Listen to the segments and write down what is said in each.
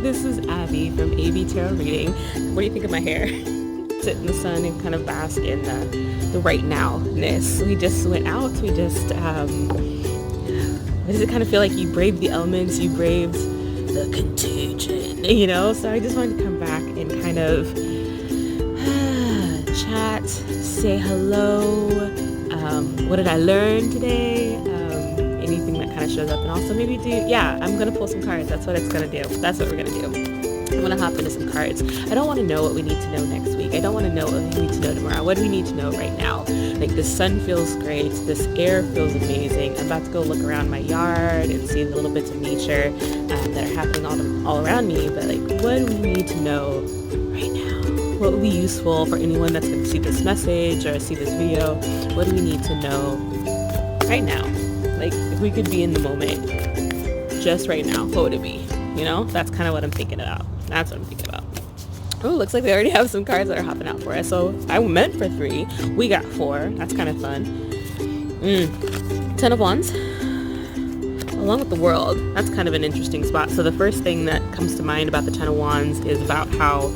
This is Abby from AB Tarot Reading. What do you think of my hair? Sit in the sun and kind of bask in the right now-ness. We just went out. We just, does it kind of feel like you braved the elements? You braved the contagion, you know? So I just wanted to come back and kind of chat, say hello. What did I learn today? Anything that kind of shows up, and also maybe I'm gonna pull some cards. That's what it's gonna do. That's what we're gonna do. I'm gonna hop into some cards. I don't want to know what we need to know next week. I don't want to know what we need to know tomorrow. What do we need to know right now? Like, the sun feels great. This air feels amazing. I'm about to go look around my yard and see the little bits of nature that are happening all around me. But like, what do we need to know right now? What would be useful for anyone that's going to see this message or see this video? What do we need to know right now? Like, if we could be in the moment just right now, what would it be? You know, that's kind of what I'm thinking about. That's what I'm thinking about. Oh, looks like they already have some cards that are hopping out for us. So I meant for 3. We got 4. That's kind of fun. 10 of Wands. Along with the World. That's kind of an interesting spot. So the first thing that comes to mind about the 10 of Wands is about how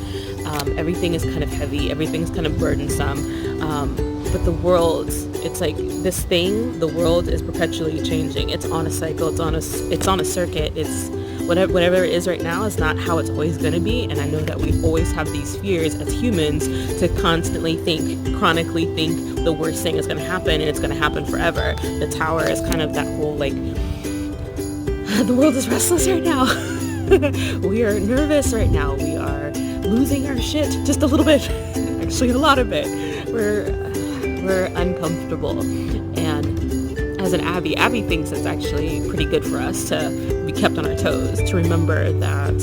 everything is kind of heavy. Everything's kind of burdensome. But the world, it's like this thing, the world is perpetually changing. It's on a cycle. It's on a circuit. It's whatever it is right now is not how it's always going to be. And I know that we always have these fears as humans to constantly chronically think the worst thing is going to happen, and it's going to happen forever. The Tower is kind of that whole, like, the world is restless right now. We are nervous right now. We are losing our shit just a little bit. Actually, a lot of it. We're uncomfortable. And as an Abby thinks it's actually pretty good for us to be kept on our toes, to remember that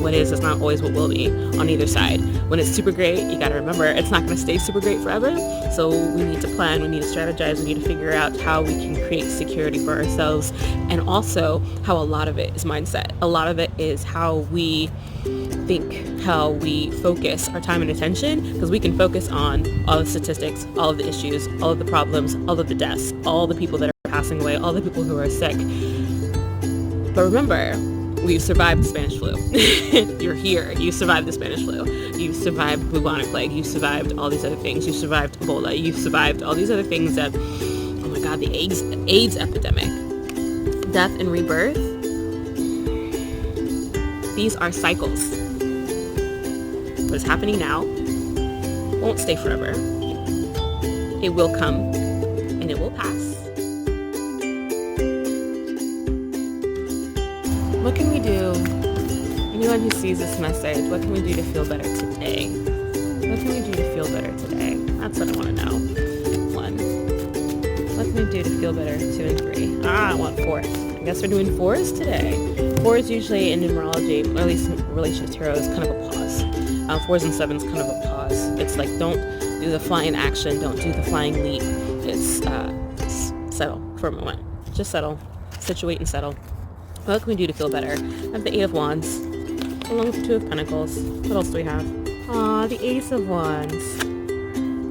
what is not always what will be on either side. When it's super great, you got to remember it's not going to stay super great forever. So we need to plan, we need to strategize, we need to figure out how we can create security for ourselves, and also how a lot of it is mindset. A lot of it is how we think, how we focus our time and attention, because we can focus on all the statistics, all of the issues, all of the problems, all of the deaths, all the people that are passing away, all the people who are sick. But remember, we've survived the Spanish flu. You're here. You survived the Spanish flu. You survived bubonic plague. You survived all these other things. You survived Ebola. You survived all these other things that, oh my God, the AIDS epidemic. Death and rebirth. These are cycles. What's happening now won't stay forever. It will come and it will pass. What can we do? Anyone who sees this message, what can we do to feel better today? What can we do to feel better today? That's what I want to know. 1. What can we do to feel better? 2 and 3. I want 4th. I guess we're doing 4s today. 4s usually in numerology, or at least in relation to tarot, is kind of a pause. 4s and 7s kind of a pause. It's like, don't do the flying action, don't do the flying leap. It's settle for a moment. Just settle. Situate and settle. What can we do to feel better? I have the 8 of Wands, along with the 2 of Pentacles. What else do we have? The Ace of Wands,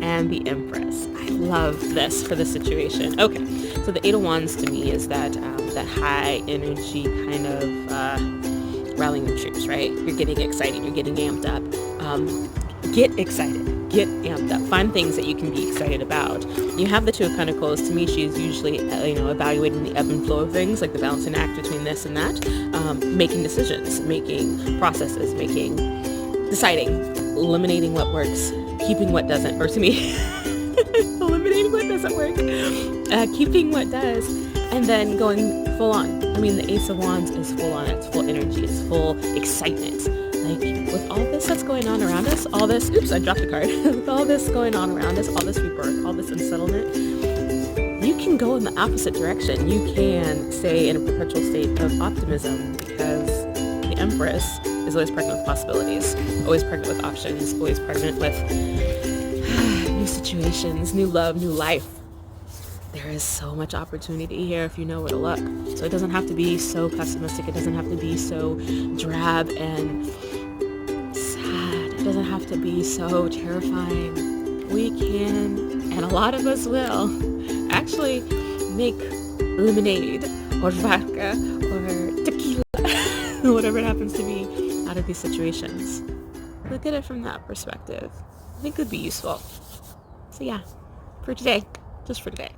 and the Empress. I love this for this situation. Okay, so the 8 of Wands to me is that high energy kind of rallying the troops, right? You're getting excited, you're getting amped up. Get excited, get amped up. Find things that you can be excited about. You have the 2 of Pentacles. To me, she's usually, evaluating the ebb and flow of things, like the balancing act between this and that, making decisions, making processes, deciding, eliminating what works, keeping what doesn't, or to me, eliminating what doesn't work, keeping what does, and then going full on. I mean, the Ace of Wands is full on. It's full energy. It's full excitement. Like, with all this that's going on around us, all this, oops, I dropped a card. With all this going on around us, all this rebirth, all this unsettlement, you can go in the opposite direction. You can stay in a perpetual state of optimism, because the Empress is always pregnant with possibilities, always pregnant with options, always pregnant with new situations, new love, new life. There is so much opportunity here if you know where to look. So it doesn't have to be so pessimistic. It doesn't have to be so drab and sad. It doesn't have to be so terrifying. We can, and a lot of us will, actually make lemonade or vodka or tequila, whatever it happens to be, out of these situations. Look at it from that perspective. I think it would be useful. So yeah, for today, just for today.